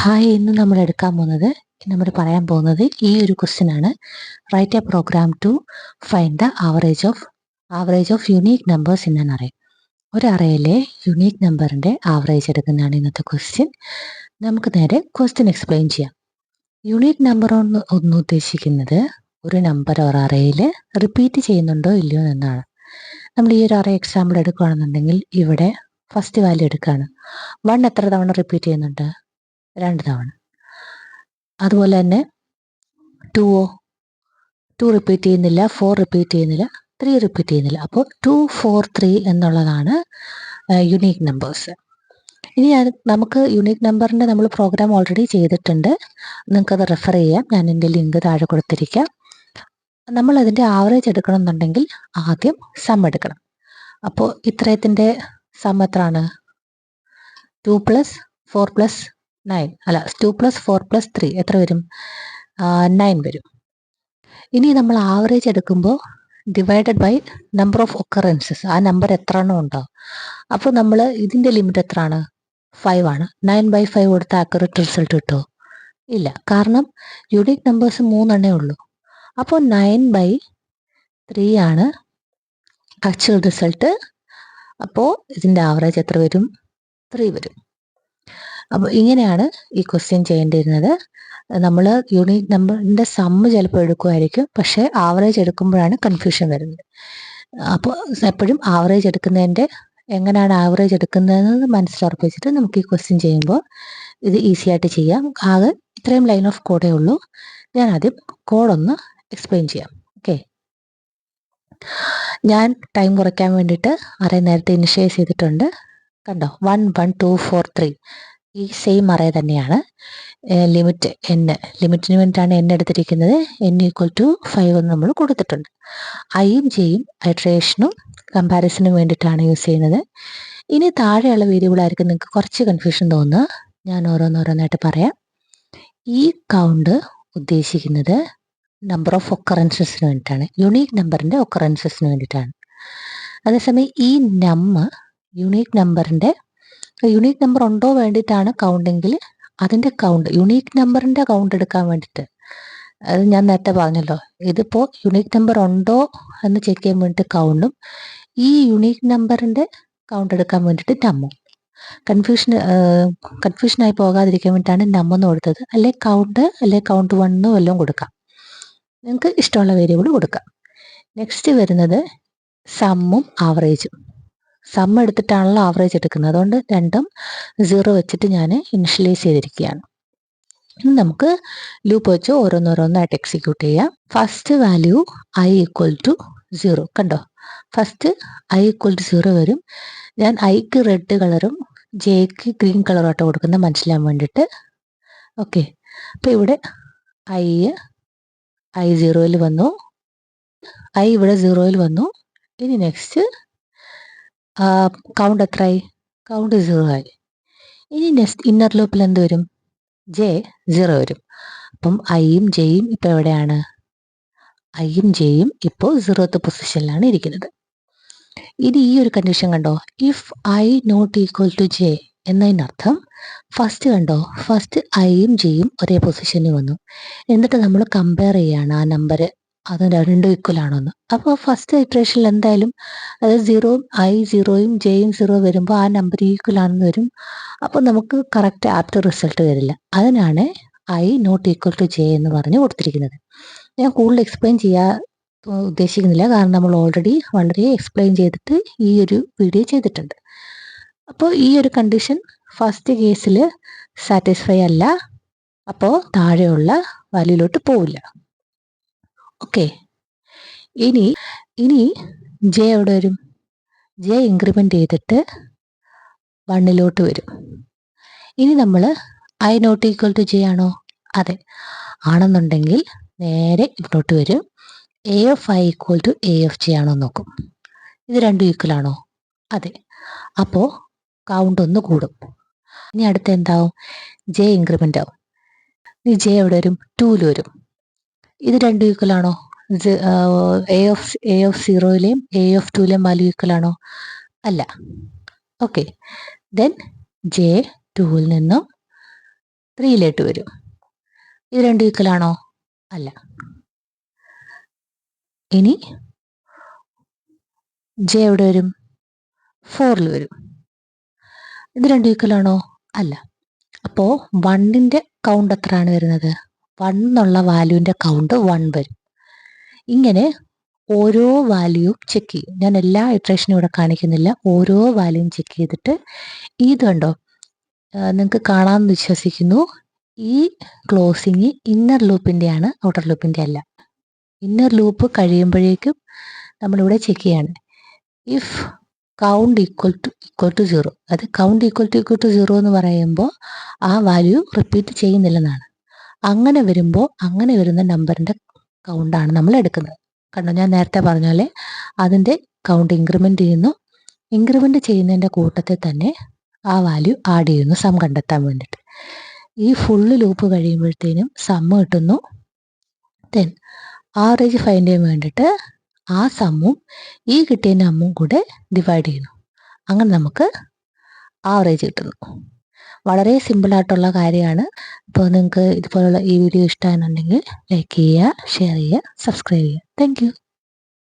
Hi, ഇന്ന് നമ്മൾ എടുക്കാൻ പോകുന്നത് നമ്മൾ പറയാൻ പോകുന്നത് ഈ ഒരു ക്വസ്റ്റ്യൻ ആണ്. Write a program to find the average of unique numbers in an array. ഒരു അറേയിലെ യുണീക്ക് നമ്പറിൻ്റെ ആവറേജ് എടുക്കുന്നതാണ് ഇന്നത്തെ ക്വസ്റ്റ്യൻ. നമുക്ക് നേരെ ക്വസ്റ്റ്യൻ എക്സ്പ്ലെയിൻ ചെയ്യാം. യുണീക്ക് നമ്പർ ഒന്ന് ഉദ്ദേശിക്കുന്നത് ഒരു നമ്പർ ഒരു അറേയിൽ റിപ്പീറ്റ് ചെയ്യുന്നുണ്ടോ ഇല്ലയോ എന്നാണ്. നമ്മൾ ഈ ഒരു അറേ എക്സാമ്പിൾ എടുക്കുകയാണെന്നുണ്ടെങ്കിൽ ഇവിടെ ഫസ്റ്റ് വാല്യൂ എടുക്കുകയാണ്. 1 എത്ര തവണ റിപ്പീറ്റ് ചെയ്യുന്നുണ്ട്? 2 തവണ. അതുപോലെ തന്നെ 2 റിപ്പീറ്റ് ചെയ്യുന്നില്ല, 4 റിപ്പീറ്റ് ചെയ്യുന്നില്ല, 3 റിപ്പീറ്റ് ചെയ്യുന്നില്ല. അപ്പോൾ 2, 4, 3 എന്നുള്ളതാണ് യുണീക്ക് നമ്പേഴ്സ്. ഇനി നമുക്ക് യുണീക്ക് നമ്പറിൻ്റെ നമ്മൾ പ്രോഗ്രാം ഓൾറെഡി ചെയ്തിട്ടുണ്ട്. നിങ്ങൾക്കത് റെഫർ ചെയ്യാം. ഞാൻ എൻ്റെ ലിങ്ക് താഴെ കൊടുത്തിരിക്കാം. നമ്മൾ അതിൻ്റെ ആവറേജ് എടുക്കണം എന്നുണ്ടെങ്കിൽ ആദ്യം സം എടുക്കണം. അപ്പോൾ ഇത്രയത്തിൻ്റെ സം എത്രയാണ്? 2 + 4 + 9 അല്ല 2 + 4 + 3 എത്ര വരും? 9 വരും. ഇനി നമ്മൾ ആവറേജ് എടുക്കുമ്പോൾ divided by number of occurrences, ആ നമ്പർ എത്ര എണ്ണം ഉണ്ടാവും. അപ്പോൾ നമ്മൾ ഇതിൻ്റെ ലിമിറ്റ് എത്രയാണ്? 5 ആണ്. 9/5 കൊടുത്ത ആക്യുറേറ്റ് റിസൾട്ട് കിട്ടുമോ? ഇല്ല, കാരണം യുണീക്ക് നമ്പേഴ്സ് 3 എണ്ണേ ഉള്ളൂ. അപ്പോൾ 9/3 ആണ് ആക്ച്വൽ റിസൾട്ട്. അപ്പോൾ ഇതിൻ്റെ ആവറേജ് എത്ര വരും? 3 വരും. അപ്പോൾ ഇങ്ങനെയാണ് ഈ ക്വസ്റ്റ്യൻ ചെയ്യേണ്ടിയിരുന്നത്. നമ്മൾ യുണീക്ക് നമ്പറിൻ്റെ സമ്മ് ചിലപ്പോൾ എടുക്കുമായിരിക്കും, പക്ഷേ ആവറേജ് എടുക്കുമ്പോഴാണ് കൺഫ്യൂഷൻ വരുന്നത്. അപ്പോൾ എപ്പോഴും ആവറേജ് എടുക്കുന്നതിൻ്റെ എങ്ങനെയാണ് ആവറേജ് എടുക്കുന്നതെന്ന് മനസ്സിലുറപ്പിച്ചിട്ട് നമുക്ക് ഈ ക്വസ്റ്റ്യൻ ചെയ്യുമ്പോൾ ഇത് ഈസി ആയിട്ട് ചെയ്യാം. ആകെ ഇത്രയും ലൈൻ ഓഫ് കോഡേ ഉള്ളൂ. ഞാൻ ആദ്യം കോഡൊന്ന് എക്സ്പ്ലെയിൻ ചെയ്യാം. ഓക്കെ, ഞാൻ ടൈം കുറയ്ക്കാൻ വേണ്ടിയിട്ട് അറേ നേരത്തെ ഇനിഷ്യലൈസ് ചെയ്തിട്ടുണ്ട്. കണ്ടോ, 1, 1, 2, 4, 3 ഈ സെയിം അറേ തന്നെയാണ്. ലിമിറ്റിന് വേണ്ടിയിട്ടാണ് n എടുത്തിരിക്കുന്നത്. n = 5 എന്ന് നമ്മൾ കൊടുത്തിട്ടുണ്ട്. ഐയും ജെയും ഐട്രേഷനും കമ്പാരിസനും വേണ്ടിയിട്ടാണ് യൂസ് ചെയ്യുന്നത്. ഇനി താഴെയുള്ള വേരിയബിൾ ആയിരിക്കും നിങ്ങൾക്ക് കുറച്ച് കൺഫ്യൂഷൻ തോന്നുക. ഞാൻ ഓരോന്നോരോന്നായിട്ട് പറയാം. ഈ കൗണ്ട് ഉദ്ദേശിക്കുന്നത് നമ്പർ ഓഫ് ഒക്കറൻസസിന് വേണ്ടിയിട്ടാണ്, യുണീക്ക് നമ്പറിൻ്റെ ഒക്കറൻസസിന് വേണ്ടിയിട്ടാണ്. അതേസമയം ഈ യുണീക്ക് നമ്പർ ഉണ്ടോ വേണ്ടിയിട്ടാണ് കൗണ്ടെങ്കിൽ അതിൻ്റെ കൗണ്ട് യുണീക്ക് നമ്പറിൻ്റെ കൗണ്ട് എടുക്കാൻ വേണ്ടിയിട്ട്, അത് ഞാൻ നേരത്തെ പറഞ്ഞല്ലോ. ഇതിപ്പോൾ യുണീക്ക് നമ്പർ ഉണ്ടോ എന്ന് ചെക്ക് ചെയ്യാൻ വേണ്ടിയിട്ട് കൗണ്ടും ഈ യുണീക്ക് നമ്പറിൻ്റെ കൗണ്ട് എടുക്കാൻ വേണ്ടിയിട്ട് നമ്മും. കൺഫ്യൂഷനായി പോകാതിരിക്കാൻ വേണ്ടിയിട്ടാണ് നമ്മെന്ന് കൊടുത്തത്. അല്ലെ കൗണ്ട് 1 വല്ലതും കൊടുക്കാം. നിങ്ങൾക്ക് ഇഷ്ടമുള്ള വേരിയബിൾ കൊടുക്കാം. നെക്സ്റ്റ് വരുന്നത് സമ്മും ആവറേജും. സം എടുത്തിട്ടാണല്ലോ ആവറേജ് എടുക്കുന്നത്, അതുകൊണ്ട് രണ്ടും 0 വെച്ചിട്ട് ഞാൻ ഇനിഷ്യലൈസ് ചെയ്തിരിക്കുകയാണ്. ഇനി നമുക്ക് ലൂപ്പ് വെച്ച് ഓരോന്നോരോന്നായിട്ട് എക്സിക്യൂട്ട് ചെയ്യാം. First value i = 0. കണ്ടോ, ഫസ്റ്റ് i = 0 വരും. ഞാൻ ഐക്ക് റെഡ് കളറും ജെക്ക് ഗ്രീൻ കളറും ആയിട്ട് കൊടുക്കുന്നത് മനസ്സിലാൻ വേണ്ടിയിട്ട്. ഓക്കെ, അപ്പോൾ ഇവിടെ i 0-ൽ വന്നു, i ഇവിടെ 0-ൽ വന്നു. ഇനി നെക്സ്റ്റ് കൗണ്ട് എത്രയായി? കൗണ്ട് 0 ആയി. ഇനി നെക്സ്റ്റ് ഇന്നർ ലൂപ്പിൽ എന്ത് വരും? j 0 വരും. അപ്പം ഐയും ജെയും ഇപ്പോൾ എവിടെയാണ്? ഐയും ജെയും ഇപ്പോൾ 0th പൊസിഷനിലാണ് ഇരിക്കുന്നത്. ഇനി ഈ ഒരു കണ്ടീഷൻ കണ്ടോ, ഇഫ് i ≠ j എന്നതിനർത്ഥം ഫസ്റ്റ് കണ്ടോ, ഫസ്റ്റ് ഐയും ജെയും ഒരേ പൊസിഷനിൽ വന്നു. എന്നിട്ട് നമ്മൾ കമ്പയർ ചെയ്യാണ് ആ നമ്പർ, അത് രണ്ടും ഈക്വൽ ആണോ എന്ന്. അപ്പോൾ ഫസ്റ്റ് ഇറ്ററേഷനിൽ എന്തായാലും അതായത് 0യും ജെയും 0 വരുമ്പോൾ ആ നമ്പർ ഈക്വൽ ആണെന്ന് വരും. അപ്പോൾ നമുക്ക് കറക്റ്റ് ആപ്റ്റ് റിസൾട്ട് വരില്ല. അതിനാണ് i ≠ j എന്ന് പറഞ്ഞ് കൊടുത്തിരിക്കുന്നത്. ഞാൻ കൂടുതൽ എക്സ്പ്ലെയിൻ ചെയ്യാൻ ഉദ്ദേശിക്കുന്നില്ല, കാരണം നമ്മൾ ഓൾറെഡി വളരെ എക്സ്പ്ലെയിൻ ചെയ്തിട്ട് ഈ ഒരു വീഡിയോ ചെയ്തിട്ടുണ്ട്. അപ്പോൾ ഈ ഒരു കണ്ടീഷൻ ഫസ്റ്റ് കേസിൽ സാറ്റിസ്ഫൈ അല്ല, അപ്പോൾ താഴെയുള്ള വാല്യൂയിലോട്ട് പോവില്ല. ഓക്കെ, ഇനി ജെ എവിടെ വരും? ജെ ഇൻക്രിമെൻ്റ് ചെയ്തിട്ട് 1-ലോട്ട് വരും. ഇനി നമ്മൾ i ≠ j ആണോ? അതെ, ആണെന്നുണ്ടെങ്കിൽ നേരെ ഇങ്ങോട്ട് വരും. a(i) = a(j) ആണോ നോക്കും. ഇത് രണ്ടും ഈക്വൽ ആണോ? അതെ, അപ്പോൾ കൗണ്ട് ഒന്ന് കൂടും. ഇനി അടുത്ത എന്താവും? ജെ ഇൻക്രിമെൻ്റ് ആവും. ഈ ജെ എവിടെ വരും? 2-ൽ വരും. ഇത് രണ്ടും ഈക്വൽ ആണോ? a(0)ലെയും a(2)ലെയും വാല്യൂ ഈക്വൽ ആണോ? അല്ല. ഓക്കെ, ദെൻ ജെ 2-ൽ നിന്നും 3യിലോട്ട് വരും. ഇത് രണ്ടും ഈക്വലാണോ? അല്ല. ഇനി ജെ എവിടെ വരും? 4ൽ വരും. ഇത് രണ്ടും ഈക്വലാണോ? അല്ല. അപ്പോൾ 1ന്റെ കൗണ്ട് എത്രയാണ് വരുന്നത്? 1 എന്നുള്ള വാല്യൂവിൻ്റെ കൗണ്ട് 1 വരും. ഇങ്ങനെ ഓരോ വാല്യൂവും ചെക്ക് ചെയ്യും. ഞാൻ എല്ലാ ഇറ്ററേഷനും ഇവിടെ കാണിക്കുന്നില്ല. ഓരോ വാല്യൂവും ചെക്ക് ചെയ്തിട്ട് ഇത് കണ്ടോ, നിങ്ങൾക്ക് കാണാമെന്ന് വിശ്വസിക്കുന്നു. ഈ ക്ലോസിങ് ഇന്നർ ലൂപ്പിൻ്റെയാണ്, ഔട്ടർ ലൂപ്പിൻ്റെ അല്ല. ഇന്നർ ലൂപ്പ് കഴിയുമ്പോഴേക്കും നമ്മളിവിടെ ചെക്ക് ചെയ്യാണ്. ഇഫ് കൗണ്ട് ഈക്വൽ ടു 0, അത് കൗണ്ട് ഈക്വൽ ടു 0 എന്ന് പറയുമ്പോൾ ആ വാല്യൂ റിപ്പീറ്റ് ചെയ്യുന്നില്ലെന്നാണ്. അങ്ങനെ വരുമ്പോൾ അങ്ങനെ വരുന്ന നമ്പറിൻ്റെ കൗണ്ടാണ് നമ്മൾ എടുക്കുന്നത്. കണ്ടോ, ഞാൻ നേരത്തെ പറഞ്ഞ പോലെ അതിൻ്റെ കൗണ്ട് ഇൻക്രിമെൻ്റ് ചെയ്യുന്നു. ഇൻക്രിമെൻ്റ് ചെയ്യുന്നതിൻ്റെ കൂട്ടത്തിൽ തന്നെ ആ വാല്യൂ ആഡ് ചെയ്യുന്നു സം കണ്ടെത്താൻ വേണ്ടിയിട്ട്. ഈ ഫുള്ള് ലൂപ്പ് കഴിയുമ്പോഴത്തേനും സമ്മ് കിട്ടുന്നു. ദെൻ ആവറേജ് ഫൈൻഡ് ചെയ്യാൻ വേണ്ടിയിട്ട് ആ സമ്മും ഈ കിട്ടിയ നമ്പും കൂടെ ഡിവൈഡ് ചെയ്യുന്നു. അങ്ങനെ നമുക്ക് ആവറേജ് കിട്ടുന്നു. വളരെ സിമ്പിളായിട്ടുള്ള കാര്യമാണ്. അപ്പോൾ നിങ്ങൾക്ക് ഇതുപോലുള്ള ഈ വീഡിയോ ഇഷ്ടമാണെന്നുണ്ടെങ്കിൽ ലൈക്ക് ചെയ്യുക, ഷെയർ ചെയ്യുക, സബ്സ്ക്രൈബ് ചെയ്യുക. Thank you.